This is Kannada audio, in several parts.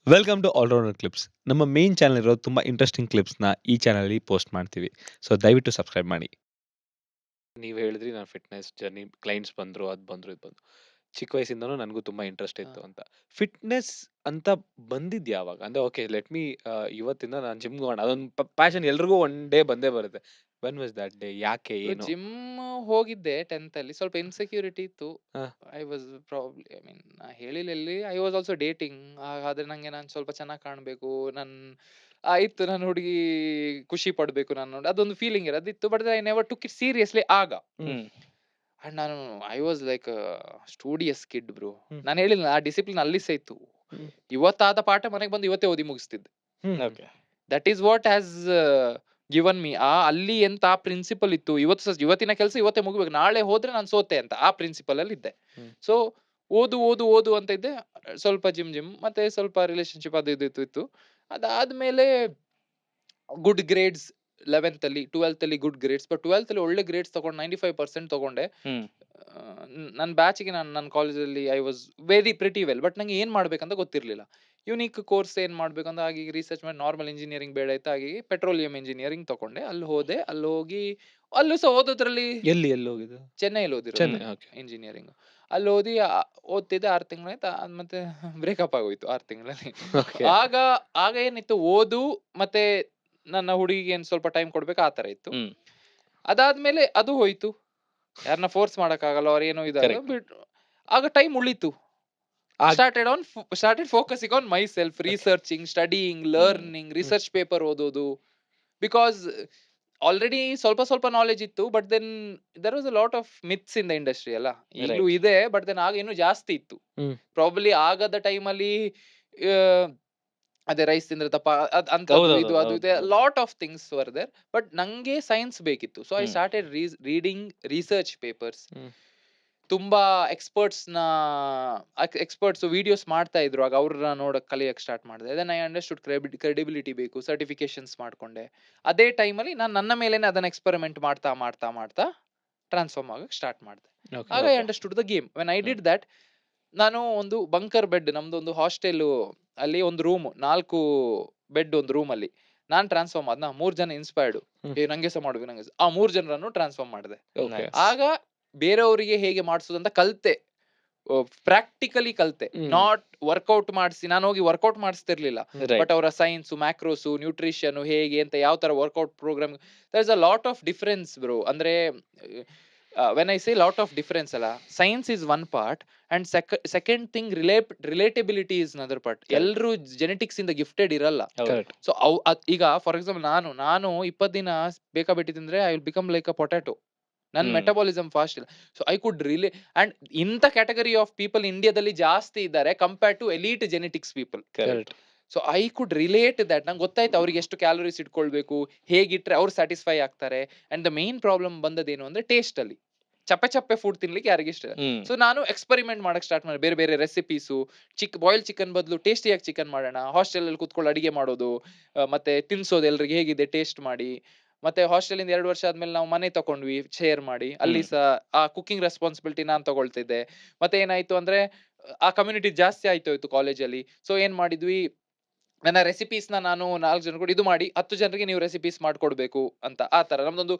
Welcome to allrounder clips. ನಮ್ಮ ಮೇನ್ ಚಾನಲ್ ಇರೋ ತುಂಬಾ ಇಂಟ್ರೆಸ್ಟಿಂಗ್ ಕ್ಲಿಪ್ಸ್‌ನ ಈ ಚಾನಲಲ್ಲಿ ಪೋಸ್ಟ್ ಮಾಡ್ತೀವಿ. ಸೊ ದಯವಿಟ್ಟು ಸಬ್ಸ್ಕ್ರೈಬ್ ಮಾಡಿ. ನೀವು ಹೇಳಿದ್ರಿ ನಾನು ಫಿಟ್ನೆಸ್ ಜರ್ನಿ ಕ್ಲೈಂಟ್ಸ್ ಬಂದ್ರು, ಅದ್ ಬಂದ್ರು, ಇದ್ ಬಂದ್ರು. ಚಿಕ್ಕ ವಯಸ್ಸಿಂದನೂ ನನಗೂ ತುಂಬಾ ಇಂಟ್ರೆಸ್ಟ್ ಹಾ. ಇತ್ತು ಅಂತ. ಫಿಟ್ನೆಸ್ ಅಂತ ಬಂದಿದ್ ಯಾವಾಗ? ಅಂದ್ರೆ ಓಕೆ ಲೆಟ್ ಮಿ ಇವತ್ತಿಂದ ನಾನು ಜಿಮ್‌ಗೆ ಹೋಗೋಣ. ಅದೊಂದು ಪ್ಯಾಷನ್ ಎಲ್ರಿಗೂ ಒನ್ ಡೇ ಬಂದೇ ಬರುತ್ತೆ. When was that day? ಯಾಕೆ? ಏನು? ಜಿಮ್ ಹೋಗಿದ್ದೆ 10th ಅಲ್ಲಿ. ಸ್ವಲ್ಪ ಇನ್ಸೆಕ್ಯೂರಿಟಿ ಇತ್ತು. ಹ. I was probably I mean ನಾ ಹೇಳಿಲ್ಲ ಎಲ್ಲಿ ಐ ವಾಸ್ ಆಲ್ಸೋ ಡೇಟಿಂಗ್. ಆದ್ರೆ ನಂಗೆ ನಾನು ಸ್ವಲ್ಪ ಚೆನ್ನಾಗಿ ಕಾಣಬೇಕು. ಆಯ್ತು ನನ್ನ ಹುಡುಗಿ ಖುಷಿ ಪಡ್ಬೇಕು ನಾನು ನೋಡಿ ಅದೊಂದು ಫೀಲಿಂಗ್ ಅದಿತ್ತು. But I never took it seriously ಆಗ. ಹ್ಮ್. ಅಂಡ್ ನಾನು I was like studious kid bro. Hmm. ನಾನು ಹೇಳಿಲ್ಲ ಆ ಡಿಸಿಪ್ಲಿನ್ ಅಲ್ಲಿ ಸಹ ಇತ್ತು. ಹ್ಮ್. ಇವತ್ತಾದ ಪಾಠ ಮನೆಗೆ ಬಂದು ಇವತ್ತೇ ಓದಿ ಮುಗಿಸ್ತಿದ್ದೆ. Hmm. Okay. That is what has given me ಅಲ್ಲಿ ಎಂತ ಆ ಪ್ರಿನ್ಸಿಪಲ್ ಇತ್ತು. ಇವತ್ತಿನ ಕೆಲಸ ಇವತ್ತೇ ಮುಗಿಬೇಕು, ನಾಳೆ ಹೋದ್ರೆ ನಾನು ಸೋತೆ ಅಂತ ಆ ಪ್ರಿನ್ಸಿಪಲ್ ಅಲ್ಲಿ ಇದ್ದೆ. ಹ್ಮ್. ಸೊ ಓದು ಓದು ಓದು ಅಂತ ಇದ್ದೆ. ಸ್ವಲ್ಪ ಜಿಮ್ ಮತ್ತೆ ಸ್ವಲ್ಪ ರಿಲೇಶನ್ಶಿಪ್ ಅದು ಇದು ಇತ್ತು. ಅದಾದ್ಮೇಲೆ ಗುಡ್ ಗ್ರೇಡ್ಸ್ 11th ಅಲ್ಲಿ 12th ಅಲ್ಲಿ ಗುಡ್ ಗ್ರೇಡ್ಸ್. ಬಟ್ 12th ಅಲ್ಲಿ ಒಳ್ಳೆ ಗ್ರೇಡ್ಸ್ ತಗೊಂಡು 95% ತಗೊಂಡೆ. ಹ್ಮ್. ನನ್ನ ಬ್ಯಾಚಿಗೆ ನನ್ನ ಕಾಲೇಜಲ್ಲಿ I was very pretty well. But ನಂಗೆ ಏನ್ ಮಾಡ್ಬೇಕಂತ ಗೊತ್ತಿರ್ಲಿಲ್ಲ. ಯುನೀಕ್ ಕೋರ್ಸ್ ಏನ್ ಮಾಡ್ಬೇಕಂತ ಹಾಗೆ ರಿಸರ್ಚ್ ಮಾಡಿ ನಾರ್ಮಲ್ ಇಂಜಿನಿಯರಿಂಗ್ ಬೇಡ ಇತ್ತು. ಹಾಗೆ ಪೆಟ್ರೋಲಿಯಂ ಇಂಜಿನಿಯರಿಂಗ್ ತಗೊಂಡೆ. ಅಲ್ಲಿ ಹೋದೆ. ಅಲ್ಲಿ ಹೋಗಿ ಅಲ್ಲೂ ಸಹ ಓದೋದ್ರಲ್ಲಿ ಎಲ್ಲಿ ಹೋಗಿದ್ದು? ಚೆನ್ನೈಲಿ ಓದಿರೋದು ಚೆನ್ನೈ. ಓಕೆ. ಇಂಜಿನಿಯರಿಂಗ್. ಅಲ್ಲಿ ಓದಿ ಓದ್ತಿದ್ದೆ 6 ತಿಂಗಳಾಯ್ತು. ಮತ್ತೆ ಬ್ರೇಕಪ್ ಆಗೋಯ್ತು 6 ತಿಂಗಳಲ್ಲಿ. ಓಕೆ. ಆಗ ಆಗ ಏನಿತ್ತು, ಓದು ಮತ್ತೆ ನನ್ನ ಹುಡುಗಿಗೆ ಏನ್ ಸ್ವಲ್ಪ ಟೈಮ್ ಕೊಡ್ಬೇಕು ಆ ತರ ಇತ್ತು. ಹ್ಮ್. ಅದಾದ್ಮೇಲೆ ಅದು ಹೋಯ್ತು. ಯಾರನ್ನ ಫೋರ್ಸ್ ಮಾಡಕ್ಕಾಗಲ್ಲ, ಅವ್ರ ಏನೋ ಇದಾಗ Correct. ಬಿಟ್ಟು ಆಗ ಟೈಮ್ ಉಳಿತು. Started focusing on myself, researching, studying, learning, research paper ಓದೋದು. ಬಿಕಾಸ್ ಆಲ್ರೆಡಿ ಸ್ವಲ್ಪ ಸ್ವಲ್ಪ ನಾಲೆಜ್ ಇತ್ತು. But then there was a lot of myths in the industry ಅಲ್ಲ. ಈಗಲೂ Right. ಇದೆ, ಬಟ್ ದೆನ್ ಆಗ ಇನ್ನೂ ಜಾಸ್ತಿ ಇತ್ತು. ಹ್ಮ್. ಪ್ರಾಬಬ್ಲಿ ಆಗದ ಟೈಮಲ್ಲಿ ಅದೇ ರೈಸ್ ತಿಂದ್ರೆ ದಪ್ಪ ಅಂತದ್ದು ಹೌದೌದು, ಇದು ಅದು ಹೌದು, ಇದೆ, ಹೌದು. Lot of things were there. But ನಂಗೆ ಸೈನ್ಸ್ ಬೇಕಿತ್ತು. So I hmm. Started reading research papers. Hmm. ತುಂಬಾ ಎಕ್ಸ್ಪರ್ಟ್ಸ್ ವಿಡಿಯೋಸ್ ಮಾಡ್ತಾ ಇದ್ರು. ಆಗ ಅವ್ರನ್ನ ನೋಡಕ್ ಕಲಿಯಕ್ ಸ್ಟಾರ್ಟ್ ಮಾಡಿದೆ. ದೆನ್ ಐ ಅಂಡರ್ಸ್ಟುಡ್ ಕ್ರೆಡಿಬಿಲಿಟಿ ಬೇಕು, ಸರ್ಟಿಫಿಕೇಶನ್ಸ್ ಮಾಡ್ಕೊಂಡೆ. ಅದೇ ಟೈಮಲ್ಲಿ ನಾನು ನನ್ನ ಮೇಲೇನೆ ಅದನ್ನ ಎಕ್ಸ್ಪೆರಿಮೆಂಟ್ ಮಾಡ್ತಾ ಮಾಡ್ತಾ ಮಾಡ್ತಾ ಟ್ರಾನ್ಸ್ಫಾರ್ಮ್ ಆಗಕ್ ಸ್ಟಾರ್ಟ್ ಮಾಡಿದೆ. ಓಕೆ. ಆಗ I Okay. Understood the game. When I did that, ನಾನು ಒಂದು ಬಂಕರ್ ಬೆಡ್, ನಮ್ದು ಒಂದು ಹಾಸ್ಟೆಲ್ ಅಲ್ಲಿ ಒಂದು ರೂಮ್, 4 ಬೆಡ್ ಒಂದು ರೂಮ್ ಅಲ್ಲಿ ನಾನ್ ಟ್ರಾನ್ಸ್ಫಾರ್ಮ್ ಆದ್ನ. 3 ಜನ ಇನ್ಸ್ಪೈರ್ಡ್, ಹ್ಮ್. ನಂಗೆ ಸಹ ಮಾಡ್ಬೇಕು ಆ 3 ಜನರನ್ನು ಟ್ರಾನ್ಸ್ಫಾರ್ಮ್ ಮಾಡಿದೆ. ಓಕೆ. Nice. ಆಗ ಬೇರೆಯವರಿಗೆ ಹೇಗೆ ಮಾಡಿಸೋದಂತ ಕಲ್ತೆ, ಪ್ರಾಕ್ಟಿಕಲಿ ಕಲ್ತೆ. ಹ್ಮ್. ನಾಟ್ ವರ್ಕೌಟ್ ಮಾಡಿಸಿ, ನಾನು ಹೋಗಿ ವರ್ಕೌಟ್ ಮಾಡಿಸ್ತಿರ್ಲಿಲ್ಲ. Right. ಬಟ್ ಅವರ ಸೈನ್ಸ್, ಮ್ಯಾಕ್ರೋಸ್, ನ್ಯೂಟ್ರಿಷನ್ ಹೇಗೆ ಅಂತ, ಯಾವ ತರ workout program, there is a lot of difference bro. ಅಂದ್ರೆ when I say lot of difference ಅಲ್ಲ, science is one part and second thing relatability is another part. ಎಲ್ರು ಜೆನೆಟಿಕ್ಸ್ ಇಂದ ಗಿಫ್ಟೆಡ್ ಇರಲ್ಲ. ಹೌದು. ಕರೆಕ್ಟ್. ಸೊ ಈಗ ಫಾರ್ ಎಕ್ಸಾಂಪಲ್ ನಾನು 20 ದಿನ ಬೇಕಾಬಿಟ್ಟಿ ತಿಂದ್ರೆ I will become like a potato. ನನ್ನ ಮೆಟಬಾಲಿಸಮ್ ಫಾಸ್ಟ್ ಇಲ್ಲ. ಸೊ ಐ ಕುಡ್ ಅಂಡ್ ಇಂಥ ಕ್ಯಾಟಗರಿ ಆಫ್ ಪೀಪಲ್ ಇಂಡಿಯಾದಲ್ಲಿ ಜಾಸ್ತಿ ಇದ್ದಾರೆ compared to elite genetics people. Correct. So I could relate that. ನಂಗೆ ಗೊತ್ತಾಯ್ತು ಅವ್ರಿಗೆ ಎಷ್ಟು ಕ್ಯಾಲೋರೀಸ್ ಇಟ್ಕೊಳ್ಬೇಕು, ಹೇಗಿಟ್ರೆ ಅವ್ರು ಸ್ಯಾಟಿಸ್ಫೈ ಆಗ್ತಾರೆ. ಅಂಡ್ ದ ಮೇನ್ ಪ್ರಾಬ್ಲಮ್ ಬಂದದೇನು ಅಂದ್ರೆ ಟೇಸ್ಟ್ ಅಲ್ಲಿ. ಚಪ್ಪೆ ಚಪ್ಪೆ ಫುಡ್ ತಿನ್ಲಿಕ್ಕೆ ಯಾರಿಗೆ ಇಷ್ಟ. ಹ್ಮ್. ಸೊ ನಾನು ಎಕ್ಸ್ಪೆರಿಮೆಂಟ್ ಮಾಡಕ್ ಸ್ಟಾರ್ಟ್ ಮಾಡಿ, ಬೇರೆ ಬೇರೆ ರೆಸಿಪೀಸು. ಬಾಯ್ಲ್ ಚಿಕನ್ ಬದಲು ಟೇಸ್ಟಿಯಾಗಿ ಚಿಕನ್ ಮಾಡೋಣ, ಹಾಸ್ಟೆಲ್ ಅಲ್ಲಿ ಕೂತ್ಕೊಂಡು ಅಡಿಗೆ ಮಾಡೋದು, ಮತ್ತೆ ತಿನ್ಸೋದು ಎಲ್ರಿಗೆ ಹೇಗಿದೆ ಟೇಸ್ಟ್ ಮಾಡಿ. ಮತ್ತೆ ಹಾಸ್ಟೆಲ್ ಇಂದ 2 ವರ್ಷ ಆದ್ಮೇಲೆ ನಾವು ಮನೆ ತಗೊಂಡ್ವಿ ಶೇರ್ ಮಾಡಿ. ಅಲ್ಲಿ ಸಹ ಆ ಕುಕಿಂಗ್ ರೆಸ್ಪಾನ್ಸಿಬಿಲಿಟಿ ನಾನ್ ತಗೊಳ್ತಿದ್ದೆ. ಮತ್ತೆ ಏನಾಯ್ತು ಅಂದ್ರೆ ಆ ಕಮ್ಯುನಿಟಿ ಜಾಸ್ತಿ ಆಯ್ತು ಕಾಲೇಜಲ್ಲಿ. ಸೊ ಏನ್ ಮಾಡಿದ್ವಿ, ನನ್ನ ರೆಸಿಪೀಸ್ ನಾನು 4 ಜನ ಕೂಡ ಇದು ಮಾಡಿ 10 ಜನರಿಗೆ ನೀವು ರೆಸಿಪೀಸ್ ಮಾಡ್ಕೊಡ್ಬೇಕು ಅಂತ. ಆ ತರ ನಮ್ದೊಂದು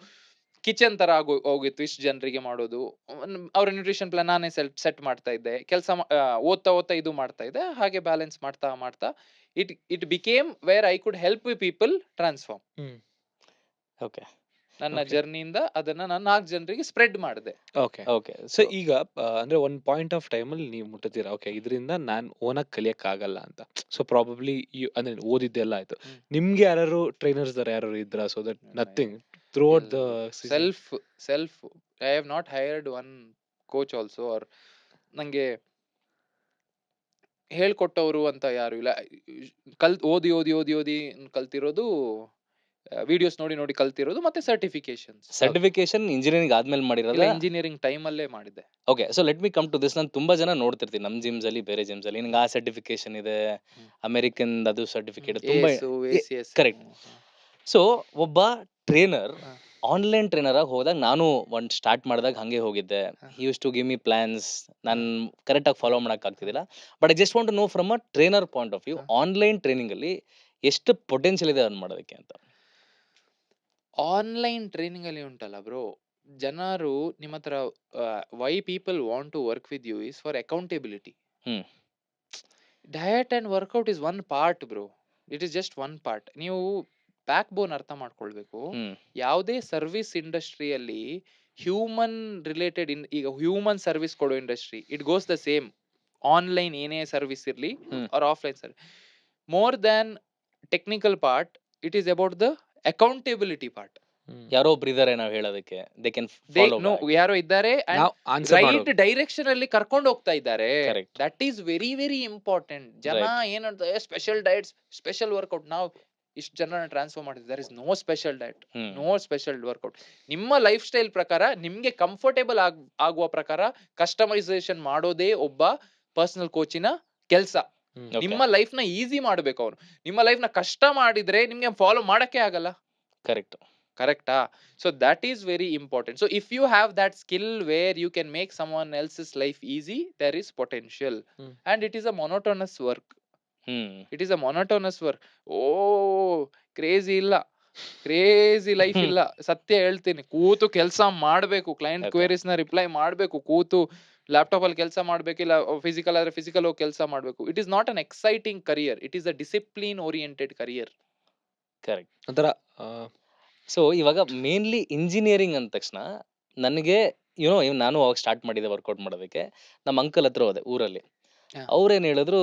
ಕಿಚನ್ ತರ ಹೋಗಿತ್ತು, ಇಷ್ಟು ಜನರಿಗೆ ಮಾಡೋದು. ಅವ್ರ ನ್ಯೂಟ್ರಿಷನ್ ಪ್ಲಾನ್ ನಾನೇ ಸೆಟ್ ಮಾಡ್ತಾ ಇದ್ದೆ. ಓದ್ತಾ ಓದ್ತಾ ಇದು ಮಾಡ್ತಾ ಇದ್ದೆ. ಹಾಗೆ ಬ್ಯಾಲೆನ್ಸ್ ಮಾಡ್ತಾ ಮಾಡ್ತಾ it became where I could help people transform. Hmm. Okay. ನನ್ನ Okay. ಜರ್ನಿಯಿಂದ ಅದನ್ನ ನಾನು 4 ಜನರಿಗೆ ಸ್ಪ್ರೆಡ್ ಮಾಡಿದೆ. ಓಕೆ. Okay. ಸೊ ಈಗ ಅಂದ್ರೆ ಒಂದು ಪಾಯಿಂಟ್ ಆಫ್ ಟೈಮಲ್ಲಿ ನೀವು ಮುಟ್ಟುತ್ತೀರಾ, ಓಕೆ ಇದರಿಂದ ನಾನು ಓನಾಗಿ ಕಲಿಯಕ್ಕಾಗಲ್ಲ ಅಂತ. ಸೊ ಪ್ರಾಬಬ್ಲಿ ಅಂದ್ರೆ ಓದಿದ್ದೆಲ್ಲ ಆಯ್ತು. ಹ್ಮ್. ನಿಮ್ಗೆ ಯಾರು ಟ್ರೈನರ್ಸ್ ಯಾರು ಇದ್ರಾ? So that nothing throughout the self I have not hired one coach also, or ನಂಗೆ ಹೇಳ್ಕೊಟ್ಟವರು ಅಂತ ಯಾರು ಇಲ್ಲ. ಓದಿ ಓದಿ ಓದಿ ಓದಿ ಕಲ್ತಿರೋದು, ವಿಡಿಯೋಸ್ ನೋಡಿ ನೋಡಿ ಕಲ್ತಿರೋದು, ಮತ್ತೆ ಸರ್ಟಿಫಿಕೇಶನ್ಸ್ ಸರ್ಟಿಫಿಕೇಶನ್ ಇಂಜಿನಿಯರಿಂಗ್ ಆದ್ಮೇಲೆ ಮಾಡಿರೋದ? ಇಂಜಿನಿಯರಿಂಗ್ ಟೈಮ್ ಅಲ್ಲೇ ಮಾಡಿದೆ. Okay. So let me come to this. ನಾನು ತುಂಬಾ ಜನ ನೋಡ್ತಿರ್ತೀನಿ ನಮ್ಮ ಜಿಮ್ಸ್ ಅಲ್ಲಿ, ಬೇರೆ ಜಿಮ್ಸ್ ಅಲ್ಲಿ. ನಿಂಗೆ ಆ ಸರ್ಟಿಫಿಕೇಶನ್ ಇದೆ, ಅಮೆರಿಕನ್ ಅದು ಸರ್ಟಿಫಿಕೇಟ್ ತುಂಬಾ. ASO, ACS. ಕರೆಕ್ಟ್. ಸೊ ಒಬ್ಬ ಟ್ರೇನರ್ ಆನ್ಲೈನ್ ಟ್ರೈನರ್ ಆಗಿ ಹೋದಾಗ ನಾನು ಒಂದು ಸ್ಟಾರ್ಟ್ ಮಾಡಿದಾಗ ಹಂಗೆ ಹೋಗಿದ್ದೆ. ಹಾ. He used to give me plans. ನಾನು ಕರೆಕ್ಟಾಗಿ ಫಾಲೋ ಮಾಡಕ್ ಆಗ್ತಿದ್ದಿಲ್ಲ. But I just want to know from a trainer point of view, ಹಾ. ಆನ್ಲೈನ್ ಟ್ರೈನಿಂಗ್ ಅಲ್ಲಿ ಎಷ್ಟು ಪೊಟೆನ್ಶಿಯಲ್ ಇದೆ ಅರ್ನ್ ಮಾಡೋದಕ್ಕೆ ಅಂತ. ಆನ್ಲೈನ್ ಟ್ರೈನಿಂಗ್ ಅಲ್ಲಿ ಉಂಟಲ್ಲ ಬ್ರೋ, ಜನರು ನಿಮ್ಮ ಹತ್ರ why people want to work with you is for accountability. Hmm. Diet and workout is one part bro, it is just one part. ನೀವು ಬ್ಯಾಕ್ ಬೋನ್ ಅರ್ಥ ಮಾಡ್ಕೊಳ್ಬೇಕು. ಹ್ಮ್. ಯಾವುದೇ ಸರ್ವಿಸ್ ಇಂಡಸ್ಟ್ರಿಯಲ್ಲಿ ಹ್ಯೂಮನ್ ರಿಲೇಟೆಡ್ ಈಗ ಹ್ಯೂಮನ್ ಸರ್ವಿಸ್ ಕೊಡೋ industry, it goes the same. Online ಏನೇ ಸರ್ವಿಸ್ ಇರಲಿ hmm. Or offline service, more than technical part, it is about the accountability part. ಯಾರೋ ಒಬ್ರು ಇದಾರೆ ನಾವು ಹೇಳೋದಕ್ಕೆ, ದೇ ಕ್ಯಾನ್ ಫಾಲೋ ಬ್ಯಾಕ್. ಯಾರೋ ಇದ್ದಾರೆ ನಾವು ಆನ್ಸರ್ ರೈಟ್ ಮಾಡೋದು ಡೈರೆಕ್ಷನ್ ಅಲ್ಲಿ ಕರ್ಕೊಂಡು ಹೋಗ್ತಾ ಇದ್ದಾರೆ. Correct. That is very very important. ಜನ ಏನಂತ ಸ್ಪೆಷಲ್ ಡಯಟ್ಸ್, ಸ್ಪೆಷಲ್ ವರ್ಕೌಟ್, ನಾವು ಇಷ್ಟು ಜನ ಟ್ರಾನ್ಸ್ಫರ್ ಮಾಡಿದ್ವಿ. There is no special diet, no special workout. ನಿಮ್ಮ ಲೈಫ್ ಸ್ಟೈಲ್ ಪ್ರಕಾರ, ನಿಮ್ಗೆ ಕಂಫರ್ಟೇಬಲ್ ಆಗುವ ಪ್ರಕಾರ ಕಸ್ಟಮೈಸೇಷನ್ ಮಾಡೋದೇ ಒಬ್ಬ ಪರ್ಸನಲ್ ಕೋಚಿನ ಕೆಲಸ. ನಿಮ್ಮ ಲೈಫ್ ನ ಈಸಿ ಮಾಡ್ಬೇಕು ಅವನು. ನಿಮ್ಮ ಲೈಫ್ ನ ಕಷ್ಟ ಮಾಡಿದ್ರೆ ನಿಮ್ಗೆ ಫಾಲೋ ಮಾಡಕ್ಕೆ ಆಗಲ್ಲ. ಕರೆಕ್ಟ್. ಕರೆಕ್ಟಾ? So that is very important. So if you have that skill where you can make someone else's life easy, there is potential. And it is a monotonous work. It is a monotonous work. Crazy ಇಲ್ಲ, ಕ್ರೇಜಿ ಲೈಫ್ ಇಲ್ಲ. ಸತ್ಯ ಹೇಳ್ತೀನಿ, ಕೂತು ಕೆಲಸ ಮಾಡ್ಬೇಕು, ಕ್ಲೈಂಟ್ ಕ್ವೇರೀಸ್ ನ ರಿಪ್ಲೈ ಮಾಡ್ಬೇಕು, ಕೂತು ಲ್ಯಾಪ್ಟಾಪ್ ಅಲ್ಲಿ ಕೆಲಸ ಮಾಡ್ಬೇಕು, ಇಲ್ಲ ಫಿಸಿಕಲ್ ಆದ್ರೆ ಫಿಸಿಕಲ್ ಹೋಗಿ ಕೆಲಸ ಮಾಡ್ಬೇಕು. It is not an exciting career, it is a discipline oriented career. Correct. ಒಂಥರ ಸೊ ಇವಾಗ ಮೇನ್ಲಿ ಇಂಜಿನಿಯರಿಂಗ್ ಅಂದ ತಕ್ಷಣ ನನಗೆ ನಾನು ಅವಾಗ ಸ್ಟಾರ್ಟ್ ಮಾಡಿದೆ ವರ್ಕೌಟ್ ಮಾಡೋದಕ್ಕೆ. ನಮ್ಮ ಅಂಕಲ್ ಹತ್ರ ಹೋದೆ ಊರಲ್ಲಿ. ಹಾ. ಅವ್ರೇನ್ ಹೇಳಿದ್ರು,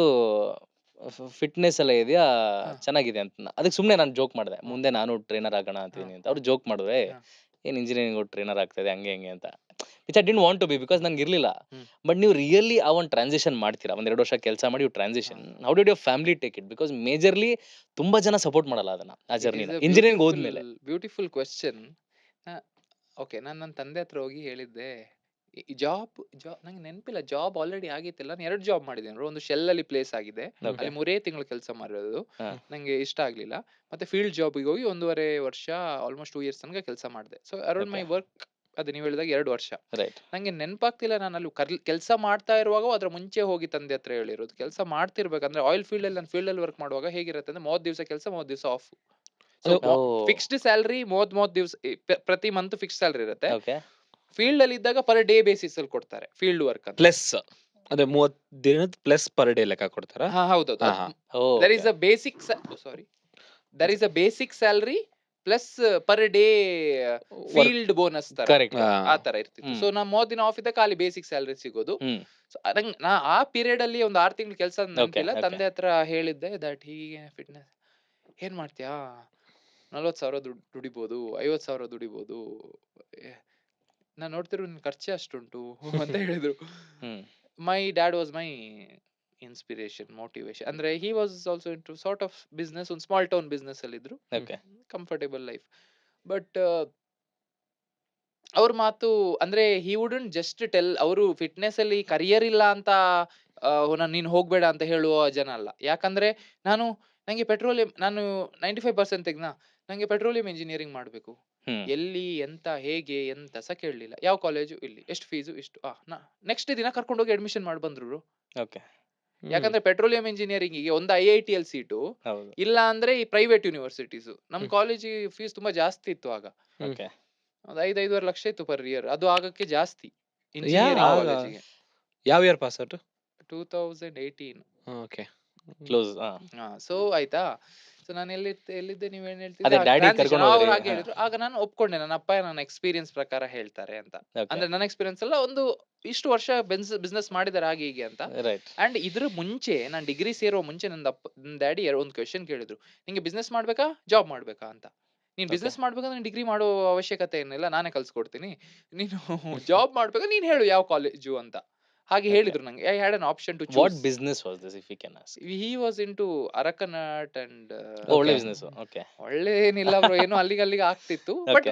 ಫಿಟ್ನೆಸ್ ಎಲ್ಲ ಇದೆಯಾ, ಹಾ. ಚೆನ್ನಾಗಿದೆ ಅಂತ. ಅದಕ್ಕೆ ಸುಮ್ಮನೆ ನಾನು ಜೋಕ್ ಮಾಡಿದೆ, ಮುಂದೆ ನಾನು ಟ್ರೈನರ್ ಆಗೋಣ ಅಂತೀನಿ ಅಂತ. ಅವ್ರು ಜೋಕ್ ಮಾಡಿದ್ರೆ, ಹಾ. ಏನ್ ಇಂಜಿನಿಯರಿಂಗ್ ಟ್ರೈನರ್ ಆಗ್ತದೆ ಹಂಗೆ ಹಂಗೆ ಅಂತ. Which I didn't want to be, because ನಂಗೆ ಇರ್ಲಿಲ್ಲ. ಹ್ಮ್. ಬಟ್ ನೀವು ರಿಯಲಿ ಆ ಒಂದು ಟ್ರಾನ್ಸಿಷನ್ ಮಾಡ್ತೀರಾ, 1-2 ವರ್ಷ ಕೆಲಸ ಮಾಡಿ transition, how did your family take it? Because majorly ತುಂಬಾ ಜನ ಸಪೋರ್ಟ್ ಮಾಡಲ್ಲ ಅದನ್ನ, ಆ ಜರ್ನಿನ, ಇಂಜಿನಿಯರಿಂಗ್ ಹೋದ್ಮೇಲೆ. Beautiful question. ಓಕೆ, ನಾನು ನನ್ನ ತಂದೆ ಹತ್ರ ಹೋಗಿ ಹೇಳಿದ್ದೆ, ಜಾಬ್ ನಂಗೆ ನೆನಪಿಲ್ಲ, ಜಾಬ್ ಆಲ್ರೆಡಿ ಆಗಿತ್ತಿಲ್ಲ. ನಾನು 2 ಜಾಬ್ ಮಾಡಿದ್ದೇನೆ. ಒಂದು ಶೆಲ್ ಅಲ್ಲಿ ಪ್ಲೇಸ್ ಆಗಿದೆ, ಅಲ್ಲಿ 3 ತಿಂಗಳು ಕೆಲಸ ಮಾಡಿರೋದು. ನಂಗೆ ಇಷ್ಟ ಆಗ್ಲಿಲ್ಲ. ಮತ್ತೆ ಫೀಲ್ಡ್ ಜಾಬ್ಗೆ ಹೋಗಿ 1.5 ವರ್ಷ, ಆಲ್ಮೋಸ್ಟ್ 2 ಇಯರ್ಸ್ ತನಕ ಕೆಲಸ ಮಾಡಿದೆ. ಸೊ ಅರೌಂಡ್ ಮೈ ವರ್ಕ್, ಅದು ನೀವು ಹೇಳಿದಾಗ 2 ವರ್ಷ. ರೈಟ್. ನಂಗೆ ನೆನಪಾಗ್ತಿಲ್ಲ ನಾನು ಅಲ್ಲಿ ಕೆಲಸ ಮಾಡ್ತಾ ಇರುವಾಗ ಅದ್ರ ಮುಂಚೆ ಹೋಗಿ ತಂದೆ ಹತ್ರ ಹೇಳಿರೋದು. ಕೆಲಸ ಮಾಡ್ತಿರ್ಬೇಕಂದ್ರೆ ಆಯಿಲ್ ಫೀಲ್ಡ್ ಅಲ್ಲಿ, ನಾನು ಫೀಲ್ಡ್ ಅಲ್ಲಿ ವರ್ಕ್ ಮಾಡುವಾಗ ಹೇಗಿರುತ್ತೆ ಅಂದ್ರೆ 30 ದಿವಸ ಕೆಲಸ, 30 ದಿವಸ ಆಫ್. ಫಿಕ್ಸ್ಡ್ ಸ್ಯಾಲರಿ, 30 ದಿವಸ ಪ್ರತಿ ಮಂತ್ ಫಿಕ್ಸ್ ಸ್ಯಾಲರಿ ಇರುತ್ತೆ. ಓಕೆ. ಫೀಲ್ಡ್ ಅಲ್ಲಿ ಇದ್ದಾಗ ಪರ್ ಡೇ ಬೇಸಿಸ್ ಅಲ್ಲಿ ಕೊಡ್ತಾರೆ ಫೀಲ್ಡ್ ವರ್ಕ್ ಅಂತ. ಪ್ಲಸ್ ಅದೇ 30 ದಿನದ ಪ್ಲಸ್ ಪರ್ ಡೇ ಲೆಕ್ಕ ಕೊಡ್ತಾರ. ಹಾ, ಹೌದೌದು. There is a basic, sorry, there is a basic salary plus per day field bonus ತರ, ಕರೆಕ್ಟ್. ಆ ತರ ಇರ್ತಿತ್ತು. ಸೊ ನಾ 30 ದಿನ ಆಫ್ ಇದ್ದ ಖಾಲಿ ಬೇಸಿಕ್ ಸ್ಯಾಲರಿ ಸಿಗೋದು. So, ನಾ ಆ ಪೀರಿಯಡ್ ಅಲ್ಲಿ ಒಂದು 6 ತಿಂಗಳು ಕೆಲಸ ನೆನಪಿಲ್ಲ. Okay. ತಂದೆ ಹತ್ರ ಹೇಳಿದ್ದೆ ದಟ್ ಹೀಗೆ ಫಿಟ್ನೆಸ್ ಏನ್ ಮಾಡ್ತೀಯಾ, 40,000 ದುಡಿಬಹುದು, 50,000 ದುಡಿಬಹುದು, ನಾನ್ ನೋಡ್ತಿರೋ ನಿನ್ ಖರ್ಚೆ ಅಷ್ಟುಂಟು ಅಂತ ಹೇಳಿದ್ರು. My dad was my inspiration, motivation. ಅಂದ್ರೆ he was also into sort of business, ಒಂದು ಸ್ಮಾಲ್ ಟೌನ್ ಬಿಸ್ನೆಸ್ ಅಲ್ಲಿ ಇದ್ರು, ಕಂಫರ್ಟೇಬಲ್ ಲೈಫ್. ಬಟ್ ಅವ್ರ ಮಾತು ಅಂದ್ರೆ ಹಿ ವುಡಂಟ್ ಜಸ್ಟ್ ಟೆಲ್, ಅವರು ಫಿಟ್ನೆಸ್ ಅಲ್ಲಿ ಕರಿಯರ್ ಇಲ್ಲ ಅಂತ ನೀನ್ ಹೋಗ್ಬೇಡ ಅಂತ ಹೇಳುವ ಜನ ಅಲ್ಲ. ಯಾಕಂದ್ರೆ ನಂಗೆ ಪೆಟ್ರೋಲಿಯಂ, ನಾನು 95% ತೆಗ್ನಾ, ನಂಗೆ ಪೆಟ್ರೋಲಿಯಂ ಇಂಜಿನಿಯರಿಂಗ್ ಮಾಡ್ಬೇಕು. ಎಲ್ಲಿ, ಎಂತ, ಹೇಗೆ, ಎಂತ ಸಹ ಕೇಳಲಿಲ್ಲ. ಯಾವ ಕಾಲೇಜು, ಇಲ್ಲಿ ಎಷ್ಟು ಫೀಸು, ಇಷ್ಟು. ನೆಕ್ಸ್ಟ್ ದಿನ ಕರ್ಕೊಂಡೋಗಿ ಅಡ್ಮಿಷನ್ ಮಾಡಿ ಬಂದ್ರು. ಯಾಕಂದ್ರೆ ಪೆಟ್ರೋಲಿಯಂ ಇಂಜಿನಿಯರಿಂಗ್ ಗೆ ಒಂದು IIT ಅಲ್ಲಿ ಸೀಟು, ಇಲ್ಲ ಅಂದ್ರೆ ಈ ಪ್ರೈವೇಟ್ ಯೂನಿವರ್ಸಿಟೀಸ್. ನಮ್ ಕಾಲೇಜಿಗೆ ಫೀಸ್ ತುಂಬಾ ಜಾಸ್ತಿ ಇತ್ತು ಆಗ, ಒಂದು 5-5.5 ಲಕ್ಷ ಇತ್ತು ಪರ್ ಇಯರ್. ಅದು ಆಗಕ್ಕೆ ಜಾಸ್ತಿ ಇಂಜಿನಿಯರಿಂಗ್ ಕಾಲೇಜಿಗೆ. ಯಾವ year pass out? 2018. Okay, close. So ಆಯ್ತಾ. ಸೊ ನಾನು ಎಲ್ಲಿದ್ದೆ, ನೀವೇನ್ ಅದೇ ಹೇಳ್ತಿದ್ದೆ, ಡ್ಯಾಡಿ ಕರ್ಕೊಂಡು ಹೋದ್ರಿ. ಹಾಗೆ ಹೇಳಿದ್ರು. ಆಗ ನಾನು ಒಪ್ಕೊಂಡೆ, ನನ್ನ ಅಪ್ಪ ನನ್ನ ಎಕ್ಸ್ಪೀರಿಯನ್ಸ್ ಪ್ರಕಾರ ಹೇಳ್ತಾರೆ ಅಂತ. ಅಂದ್ರೆ ನನ್ನ ಎಕ್ಸ್ಪೀರಿಯನ್ಸ್ ಅಲ್ಲ, ಒಂದು ಇಷ್ಟು ವರ್ಷ ಬಿಸ್ನೆಸ್ ಮಾಡಿದಾರೆ ಹಾಗೆ ಹೀಗೆ ಅಂತ. ರೈಟ್. ಅಂಡ್ ಇದ್ರ ಮುಂಚೆ, ನಾನು ಡಿಗ್ರಿ ಸೇರೋ ಮುಂಚೆ ನನ್ನ ಡ್ಯಾಡಿ ಒಂದು ಕ್ವೆಶನ್ ಕೇಳಿದ್ರು, ನಿಂಗೆ ಬಿಸ್ನೆಸ್ ಮಾಡ್ಬೇಕಾ ಜಾಬ್ ಮಾಡ್ಬೇಕಾ ಅಂತ. ನೀನ್ ಬಿಸ್ನೆಸ್ ಮಾಡ್ಬೇಕಂದ್ರೆ ಡಿಗ್ರಿ ಮಾಡೋ ಅವಶ್ಯಕತೆ ಏನಿಲ್ಲ, ನಾನೇ ಕಲ್ಸ್ಕೊಡ್ತೀನಿ. ನೀನು ಜಾಬ್ ಮಾಡ್ಬೇಕಾ ನೀನ್ ಹೇಳು ಯಾವ ಕಾಲೇಜು ಅಂತ. ಹಾಗೆ ಹೇಳಿದ್ರು ನಂಗೆ. I had an option to choose. What business was this, if you can ask? He was into arecanut and ಒಳ್ಳೆ ಬಿಸ್ನೆಸ್. ಓಕೆ. ಒಳ್ಳೆ ಏನಿಲ್ಲ ಬ್ರೋ, ಏನೋ ಅಲ್ಲಿಗೆ ಆಗ್ತಿತ್ತು. But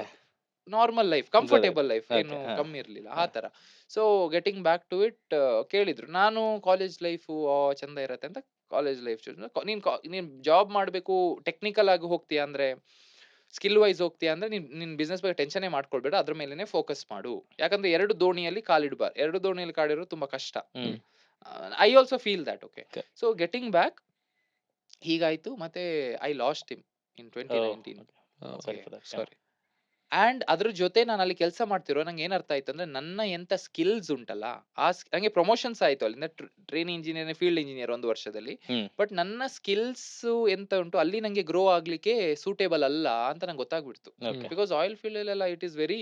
normal life, comfortable life, ಏನು ಕಮ್ಮಿ ಇರ್ಲಿಲ್ಲ ಆ ತರ. So getting back to it, ಕೇಳಿದ್ರು. ನಾನು ಕಾಲೇಜ್ ಲೈಫ್ ಚಂದ ಇರತ್ತೆ ಅಂತ ಕಾಲೇಜ್ ಲೈಫ್ ಚೂಸ್. ನೀನ್ ಜಾಬ್ ಮಾಡ್ಬೇಕು, ಟೆಕ್ನಿಕಲ್ ಆಗಿ ಹೋಗ್ತೀಯ ಅಂದ್ರೆ ಸ್ಕಿಲ್ ವೈಸ್ ಹೋಗ್ತೀಯ ಅಂದ್ರೆ ನಿನ್ ಬಿಸ್ನೆಸ್ ಬಗ್ಗೆ ಟೆನ್ಷನ್ ಮಾಡ್ಕೊಳ್ಬೇಡ, ಅದ್ರ ಮೇಲೆನೆ ಫೋಕಸ್ ಮಾಡು. ಯಾಕಂದ್ರೆ ಎರಡು ದೋಣಿಯಲ್ಲಿ ಕಾಲಿಡಬಾರ್ದು, ಎರಡು ದೋಣಿಯಲ್ಲಿ ಕಾಲಿಡೋದು ತುಂಬಾ ಕಷ್ಟ. Hmm I also feel that. Okay, Okay. So getting back ಹೀಗಾಯ್ತು. ಮತ್ತೆ I lost him in 2019. Sorry for that. Yeah. Sorry. And ಅದ್ರ ಜೊತೆ ನಾನು ಅಲ್ಲಿ ಕೆಲಸ ಮಾಡ್ತಿರೋ ನಂಗೆ ಏನ್ ಅರ್ಥ ಆಯ್ತು ಅಂದ್ರೆ, ನನ್ನ ಎಂತ ಸ್ಕಿಲ್ಸ್ ಉಂಟಲ್ಲ, ನಂಗೆ ಪ್ರಮೋಷನ್ಸ್ ಆಯ್ತು ಅಲ್ಲಿಂದ ಟ್ರೈನ್ ಇಂಜಿನಿಯರ್, ಫೀಲ್ಡ್ ಇಂಜಿನಿಯರ್ 1 ವರ್ಷದಲ್ಲಿ. ಹ್ಮ್ ಬಟ್ ನನ್ನ ಸ್ಕಿಲ್ಸ್ ಎಂತ ಉಂಟು ಅಲ್ಲಿ ನಂಗೆ ಗ್ರೋ ಆಗ್ಲಿಕ್ಕೆ ಸೂಟೇಬಲ್ ಅಲ್ಲ ಅಂತ ನಂಗೆ ಗೊತ್ತಾಗ್ಬಿಡ್ತು. Okay. ಬಿಕಾಸ್ ಆಯಿಲ್ ಫೀಲ್ಡ್ ಅಲ್ಲೆಲ್ಲ it is very,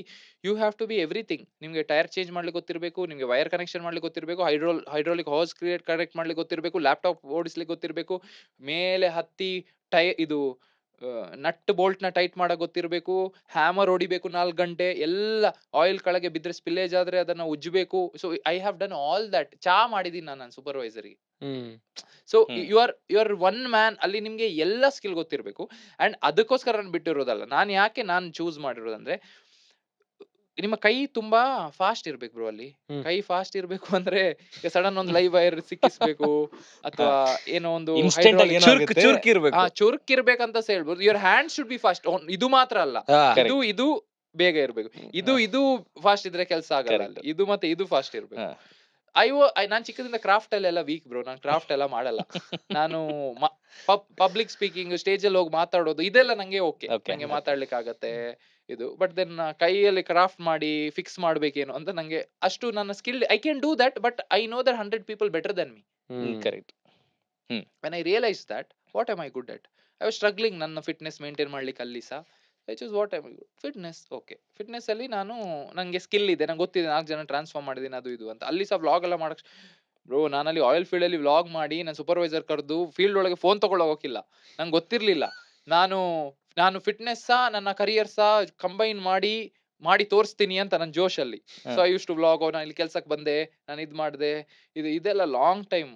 you have to be everything. ನಿಮ್ಗೆ ಟೈರ್ ಚೇಂಜ್ ಮಾಡ್ಲಿಕ್ಕೆ ಗೊತ್ತಿರಬೇಕು, ನಿಮ್ಗೆ ವೈರ್ ಕನೆಕ್ಷನ್ ಮಾಡ್ಲಿಕ್ಕೆ ಗೊತ್ತಿರಬೇಕು, ಹೈಡ್ರಾಲಿಕ್ ಹಾಸ್ ಕನೆಕ್ಟ್ ಮಾಡ್ಲಿಕ್ಕೆ ಗೊತ್ತಿರಬೇಕು, ಲ್ಯಾಪ್ಟಾಪ್ ಓಡಿಸ್ಲಿಕ್ಕೆ ಗೊತ್ತಿರಬೇಕು, ಮೇಲೆ ಹತ್ತಿ ಇದು ನಟ್ ಬೋಲ್ಟ್ ನ ಟೈಟ್ ಮಾಡಕ್ ಗೊತ್ತಿರಬೇಕು, ಹ್ಯಾಮರ್ ಹೊಡಿಬೇಕು 4 ಗಂಟೆ, ಎಲ್ಲ ಆಯಿಲ್ ಕೆಳಗೆ ಬಿದ್ರೆ ಸ್ಪಿಲ್ಲೇಜ್ ಆದ್ರೆ ಅದನ್ನ ಉಜ್ಜಬೇಕು. So I have done all that. ಚಾ ಮಾಡಿದೀನಿ ನಾನು ನನ್ನ ಸೂಪರ್ವೈಸರ್ಗೆ. So you are one man, ಅಲ್ಲಿ ನಿಮ್ಗೆ ಎಲ್ಲ ಸ್ಕಿಲ್ ಗೊತ್ತಿರಬೇಕು. ಅಂಡ್ ಅದಕ್ಕೋಸ್ಕರ ನಾನು ಬಿಟ್ಟಿರೋದಲ್ಲ. ನಾನು ಚೂಸ್ ಮಾಡಿರೋದಂದ್ರೆ, ನಿಮ್ಮ ಕೈ ತುಂಬಾ ಫಾಸ್ಟ್ ಇರ್ಬೇಕು ಬ್ರೋ. ಅಲ್ಲಿ ಕೈ ಫಾಸ್ಟ್ ಇರ್ಬೇಕು ಅಂದ್ರೆ ಸಡನ್ ಒಂದು ಲೈವ್ ವೈರ್ ಸಿಕ್ಕಿಸ್ಬೇಕು, ಅಥವಾ ಏನೋ ಒಂದು Instant ಆಗಿ ಏನೋ ಆಗುತ್ತೆ. ಚುರುಕಿರ್ಬೇಕು. ಚುರುಕಿರ್ಬೇಕಂತ ಹೇಳ್ಬೋದು. Your hand should be fast. ಇದು ಮಾತ್ರ ಅಲ್ಲ, ಇದು ಬೇಗ ಇರ್ಬೇಕು. ಇದು ಫಾಸ್ಟ್ ಇದ್ರೆ ಕೆಲಸ ಆಗಲ್ಲ ಅಲ್ಲಿ. ಇದು ಮತ್ತೆ ಇದು ಫಾಸ್ಟ್ ಇರ್ಬೇಕು. ನಾನ್ ಚಿಕ್ಕದಿಂದ ಕ್ರಾಫ್ಟ್ ಅಲ್ಲೆಲ್ಲ ವೀಕ್ ಬ್ರೋ. ನಾನು ಕ್ರಾಫ್ಟ್ ಎಲ್ಲ ಮಾಡಲ್ಲ. ನಾನು ಪಬ್ಲಿಕ್ ಸ್ಪೀಕಿಂಗ್, ಸ್ಟೇಜ್ ಅಲ್ಲಿ ಹೋಗಿ ಮಾತಾಡೋದು ಇದೆಲ್ಲ ನಂಗೆ ಓಕೆ, ನಂಗೆ ಮಾತಾಡ್ಲಿಕ್ಕೆ ಆಗತ್ತೆ ಇದು. ಬಟ್ ದೆನ್ ಕೈಯಲ್ಲಿ ಕ್ರಾಫ್ಟ್ ಮಾಡಿ ಫಿಕ್ಸ್ ಮಾಡ್ಬೇಕೇನು ಅಂತ ನಂಗೆ ಅಷ್ಟು ನನ್ನ skill, I can do that. But I know that 100 people better than me. Correct. When I realized that, what am I good at? I was struggling ನನ್ನ ಫಿಟ್ನೆಸ್ ಮೇಂಟೈನ್ ಮಾಡ್ಲಿಕ್ಕೆ ಅಲ್ಲಿ ಸಹ. I choose what I fitness. Okay, fitness ಅಲ್ಲಿ ನಂಗೆ ಸ್ಕಿಲ್ ಇದೆ, ನಂಗೆ ಗೊತ್ತಿದೆ, 4 ಜನ ಟ್ರಾನ್ಸ್ಫಾರ್ಮ್ ಮಾಡಿದ್ದೀನಿ ಅದು ಇದು ಅಂತ. ಅಲ್ಲಿ ಸಹ ವ್ಲಾಗ್ ಎಲ್ಲ ಮಾಡಕ್ ಬ್ರೋ. ನಾನಲ್ಲಿ ಆಯಿಲ್ ಫೀಲ್ಡ್ ಅಲ್ಲಿ ವ್ಲಾಗ್ ಮಾಡಿ ನನ್ನ ಸೂಪರ್ವೈಸರ್ ಕರೆದು ಫೀಲ್ಡ್ ಒಳಗೆ ಫೋನ್ ತಗೊಳ್ಳೋಗಿಲ್ಲ. ನಂಗೆ ಗೊತ್ತಿರ್ಲಿಲ್ಲ. ನಾನು ಫಿಟ್ನೆಸ್ ನನ್ನ ಕರಿಯರ್ ಸಹ ಕಂಬೈನ್ ಮಾಡಿ ತೋರಿಸ್ತೀನಿ ಅಂತ ನನ್ನ ಜೋಶಲ್ಲಿ. So I used to vlog. ನಾನು ಇಲ್ಲಿ ಕೆಲ್ಸಕ್ಕೆ ಬಂದೆ, ನಾನು ಇದ್ ಮಾಡಿದೆ, ಇದೆಲ್ಲ long time.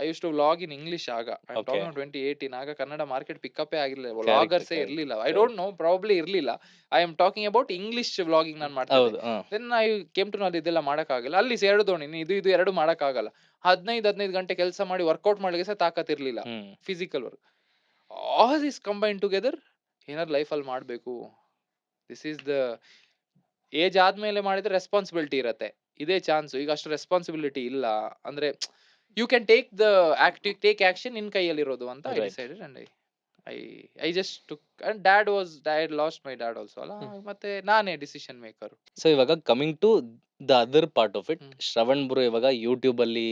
I used to vlog in English. ಆಗ 2018 ಆಗ ಕನ್ನಡ ಮಾರ್ಕೆಟ್ ಪಿಕಪ್ ಆಗಿರ್ಲಿಲ್ಲ, ವ್ಲಾಗರ್ಸೇ ಇರ್ಲಿಲ್ಲ. ಐ ಡೋಂಟ್ ನೋ, ಪ್ರಾಬ್ಲಿ ಇರ್ಲಿಲ್ಲ. I am talking about English vlogging ನಾನು ಮಾಡ್ತಾ ಇದ್ದೆ. Then I came to know ಇದೆಲ್ಲ ಮಾಡಕ್ ಆಗಲ್ಲ. ಅಲ್ಲಿ 2 ದೋಣಿ, ಇದು 2 ಮಾಡಕ್ ಆಗಲ್ಲ. 15 ಗಂಟೆ ಕೆಲಸ ಮಾಡಿ ವರ್ಕೌಟ್ ಮಾಡ್ಲಿಕ್ಕೆ ಸಹ ತಾಕತ್ ಇರ್ಲಿಲ್ಲ, physical work. All this combine together ಏನಾದ್ರು ಲೈಫ್ ಅಲ್ಲಿ ಮಾಡ್ಬೇಕು. ದಿಸ್ ಈಸ್ ದ ಏಜ್ ಆದ್ಮೇಲೆ ಮಾಡಿದ್ರೆ ರೆಸ್ಪಾನ್ಸಿಬಿಲಿಟಿ ಇರತ್ತೆ. ಇದೇ ಚಾನ್ಸ್. ಈಗ ಅಷ್ಟು ರೆಸ್ಪಾನ್ಸಿಬಿಲಿಟಿ ಇಲ್ಲ ಅಂದ್ರೆ, ಯು ಕ್ಯಾನ್ ಟೇಕ್ ಆಕ್ಷನ್ ನಿನ್ ಕೈಯಲ್ಲಿರೋದು ಅಂತ I decided. And I just took. And dad lost my dad also ಅಲ್ಲ, ಮತ್ತೆ ನಾನೇ ಡಿಸಿಷನ್ ಮೇಕರ್. ಸೊ ಇವಾಗ coming to the other part of it, Shravan bro ಇವಾಗ ಯೂಟ್ಯೂಬ್ ಅಲ್ಲಿ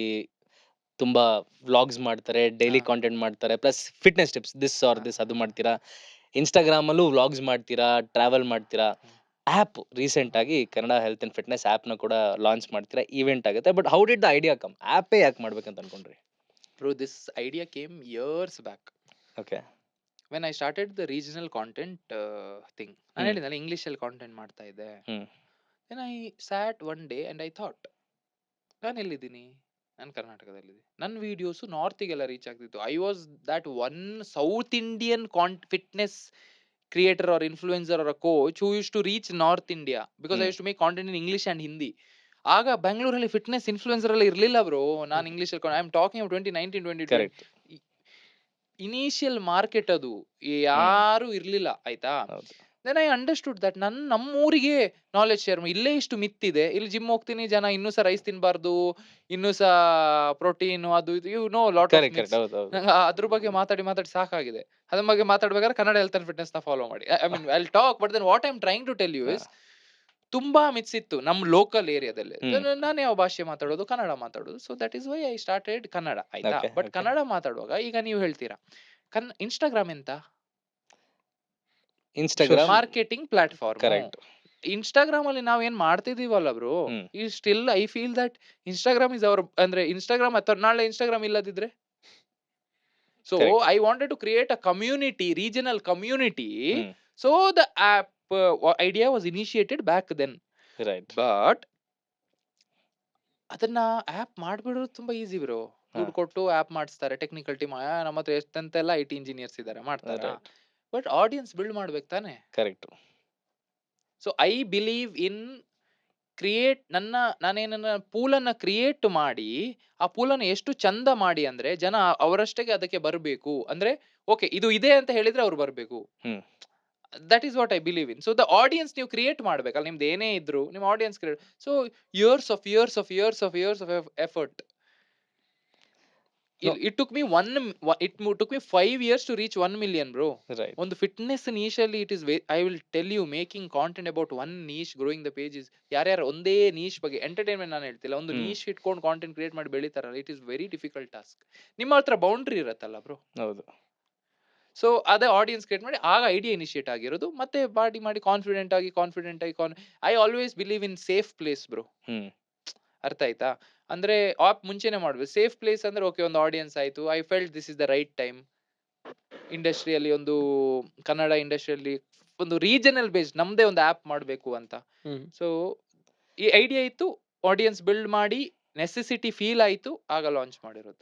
ತುಂಬಾ ವ್ಲಾಗ್ಸ್ ಮಾಡ್ತಾರೆ, ಡೈಲಿ ಕಾಂಟೆಂಟ್ ಮಾಡ್ತಾರೆ, plus fitness tips this or this ಅದು ಮಾಡ್ತೀರಾ. ಇನ್ಸ್ಟಾಗ್ರಾಮ್ ಅಲ್ಲೂ ವ್ಲಾಗ್ಸ್ ಮಾಡ್ತೀರಾ, ಟ್ರಾವೆಲ್ ಮಾಡ್ತೀರಾ. ಆಪ್ ರೀಸೆಂಟ್ ಆಗಿ Kannada health and fitness app ನ ಕೂಡ ಲಾಂಚ್ ಮಾಡ್ತೀರಾ, ಇವೆಂಟ್ ಆಗುತ್ತೆ. But how did the idea come? ಆಪೇ ಯಾಕೆ ಮಾಡ್ಬೇಕಂತ ಅನ್ಕೊಂಡ್ರಿ? Bro, this idea came years back. Okay. When I started the regional content thing. ನಾನು ಹೇಳಿದ್ನಲ್ಲ ಇಂಗ್ಲಿಷ್ ಅಲ್ಲಿ ಕಾಂಟೆಂಟ್ ಮಾಡ್ತಾ ಇದ್ದೆ. Then I sat one day and I thought, ನಾನು ಎಲ್ಲಿದ್ದೀನಿ? ನಾನು ಕರ್ನಾಟಕದಲ್ಲಿದ್ದೀನಿ. ನನ್ನ ವಿಡಿಯೋಸ್ ನಾರ್ತಿಗೆಲ್ಲ ರೀಚ್ ಆಗ್ತಿತ್ತು. I was that one south Indian fitness creator or influencer or a coach who used to reach North India, because I used to make content in English and Hindi. ಆಗ ಬೆಂಗಳೂರಲ್ಲಿ ಫಿಟ್ನೆಸ್ ಇನ್ಫ್ಲುಯೆನ್ಸರ್ ಎಲ್ಲ ಇರ್ಲಿಲ್ಲ ಬ್ರೋ. ನಾನು ಇಂಗ್ಲಿಷ್ ಅಲ್ಲಿ I am talking 2019 2020 initial market ಅದು, ಯಾರು ಇರ್ಲಿಲ್ಲ ಆಯ್ತಾ. ದೆನ್ ಐ ಅಂಡರ್ಸ್ಟುಡ್ ದಟ್ ನಮ್ಮೂರಿಗೆ ನಾಲೆಜ್ ಶೇರ್. ಇಲ್ಲೇ ಇಷ್ಟು ಮಿತ್ತಿದೆ. ಇಲ್ಲಿ ಜಿಮ್ ಹೋಗ್ತೀನಿ, ಜನ ಇನ್ನೂ ಸಹ ರೈಸ್ ತಿನ್ಬಾರ್ದು, ಇನ್ನೂ ಸಹ ಪ್ರೋಟೀನ್ ಅದು ಇದು, you know lot of myths. ಅದ್ರ ಬಗ್ಗೆ ಮಾತಾಡಿ ಸಾಕಾಗಿದೆ. ಅದ್ರ ಬಗ್ಗೆ ಮಾತಾಡ್ಬೇಕಾದ್ರೆ ಕನ್ನಡ ಹೆಲ್ತ್ ಅಂಡ್ ಫಿಟ್ನೆಸ್ ನ ಫಾಲೋ ಮಾಡಿ. I mean I will talk, but then what I am trying to tell you is, ತುಂಬಾ ಮಿತ್ಸ್ ಇತ್ತು ನಮ್ಮ ಲೋಕಲ್ ಏರಿಯಾದಲ್ಲಿ. ನಾನು ಯಾವ ಭಾಷೆ ಮಾತಾಡೋದು? ಕನ್ನಡ ಮಾತಾಡೋದು. So that is why I started Kannada ಆಯ್ತಾ. ಬಟ್ ಕನ್ನಡ ಮಾತಾಡುವಾಗ ಈಗ ನೀವು ಹೇಳ್ತೀರಾ ಇನ್ಸ್ಟಾಗ್ರಾಮ್ ಎಂತ? Instagram marketing platform. Correct. Instagram ಅಲ್ಲಿ ನಾವ್ ಏನ್ ಮಾಡ್ತಿದೀವಲ್ಲ ಬ್ರೋ, ಈ still I feel that Instagram is our, ಅಂದ್ರೆ ಇನ್ಸ್ಟಾಗ್ರಾಮ್ ಅಥವಾ ನಾಳೆ ಇನ್ಸ್ಟಾಗ್ರಾಮ್ ಇಲ್ಲದಿದ್ರೆ. So I wanted to create a community, regional community. So the app idea was initiated back then. Right. But ಅದನ್ನ ಆಪ್ ಮಾಡ್ಬಿಡೋದು ತುಂಬಾ ಈಸಿ ಬ್ರೋ. ದುಡ್ಡು ಕೊಟ್ಟು ಆಪ್ ಮಾಡಿಸ್ತಾರೆ, ಟೆಕ್ನಿಕಲ್ ಟೀಮ್. ನಮ್ಮ ಹತ್ರ ಎಷ್ಟಂತೆಲ್ಲ IT ಇಂಜಿನಿಯರ್ಸ್ ಇದಾರೆ, ಮಾಡ್ತಾರೆ. ಬಟ್ ಆಡಿಯನ್ಸ್ ಬಿಲ್ಡ್ ಮಾಡ್ಬೇಕು ತಾನೆ. Correct. So I believe in ನಾನೇನ ಪೂಲನ್ನ ಕ್ರಿಯೇಟ್ ಮಾಡಿ, ಆ ಪೂಲನ್ನ ಎಷ್ಟು ಚಂದ ಮಾಡಿ ಅಂದ್ರೆ ಜನ ಅವರಷ್ಟೇ ಅದಕ್ಕೆ ಬರಬೇಕು. ಅಂದ್ರೆ ಓಕೆ ಇದು ಇದೆ ಅಂತ ಹೇಳಿದ್ರೆ ಅವ್ರು ಬರ್ಬೇಕು. That is what I believe in. So the audience ನೀವು ಕ್ರಿಯೇಟ್ ಮಾಡ್ಬೇಕಲ್ಲ, ನಿಮ್ದು ಏನೇ ಇದ್ರು ನಿಮ್ಮ audience create. So years of effort. No. It took me 5 years to reach 1 million, bro. Right. On the fitness initially, it is I will tell you, making content about one niche, growing the page is ಯಾರ್ಯಾರು ಒಂದೇ niche ಬಗ್ಗೆ ಎಂಟರ್ಟೈನ್ಮೆಂಟ್ ನಾನು ಹೇಳ್ತಿಲ್ಲ, ಒಂದು niche ಇಟ್ಕೊಂಡು ಕಾಂಟೆಂಟ್ ಕ್ರಿಯೇಟ್ ಮಾಡಿ ಬೆಳಿತಾರಲ್ಲ, it is very difficult task. ನಿಮ್ಮ ಹತ್ರ ಬೌಂಡ್ರಿ ಇರತ್ತಲ್ಲ ಬ್ರೋ. ಹೌದು. ಸೊ ಅದೇ ಆಡಿಯನ್ಸ್ ಕ್ರಿಯೇಟ್ ಮಾಡಿ ಆಗ ಐಡಿಯಾ ಇನಿಷಿಯೇಟ್ ಆಗಿರೋದು, ಮತ್ತೆ ಮಾಡಿ ಕಾನ್ಫಿಡೆಂಟ್ ಆಗಿ I always believe in safe place bro. ಅರ್ಥ ಆಯ್ತಾ? ಅಂದ್ರೆ ಆಪ್ ಮುಂಚೆನೆ ಮಾಡ್ಬೇಕು. ಸೇಫ್ ಪ್ಲೇಸ್ ಅಂದ್ರೆ ಓಕೆ, ಒಂದು ಆಡಿಯನ್ಸ್ ಆಯ್ತು, I felt this is the right time. ಇಂಡಸ್ಟ್ರಿಯಲ್ಲಿ ಒಂದು ಕನ್ನಡ ಇಂಡಸ್ಟ್ರಿಯಲ್ಲಿ ಒಂದು ರೀಜನಲ್ ಬೇಸ್ ನಮ್ದೇ ಒಂದು ಆಪ್ ಮಾಡಬೇಕು ಅಂತ. ಸೊ ಈ ಐಡಿಯಾ ಇತ್ತು, ಆಡಿಯನ್ಸ್ ಬಿಲ್ಡ್ ಮಾಡಿ ನೆಸೆಸಿಟಿ ಫೀಲ್ ಆಯ್ತು, ಆಗ ಲಾಂಚ್ ಮಾಡಿರೋದು.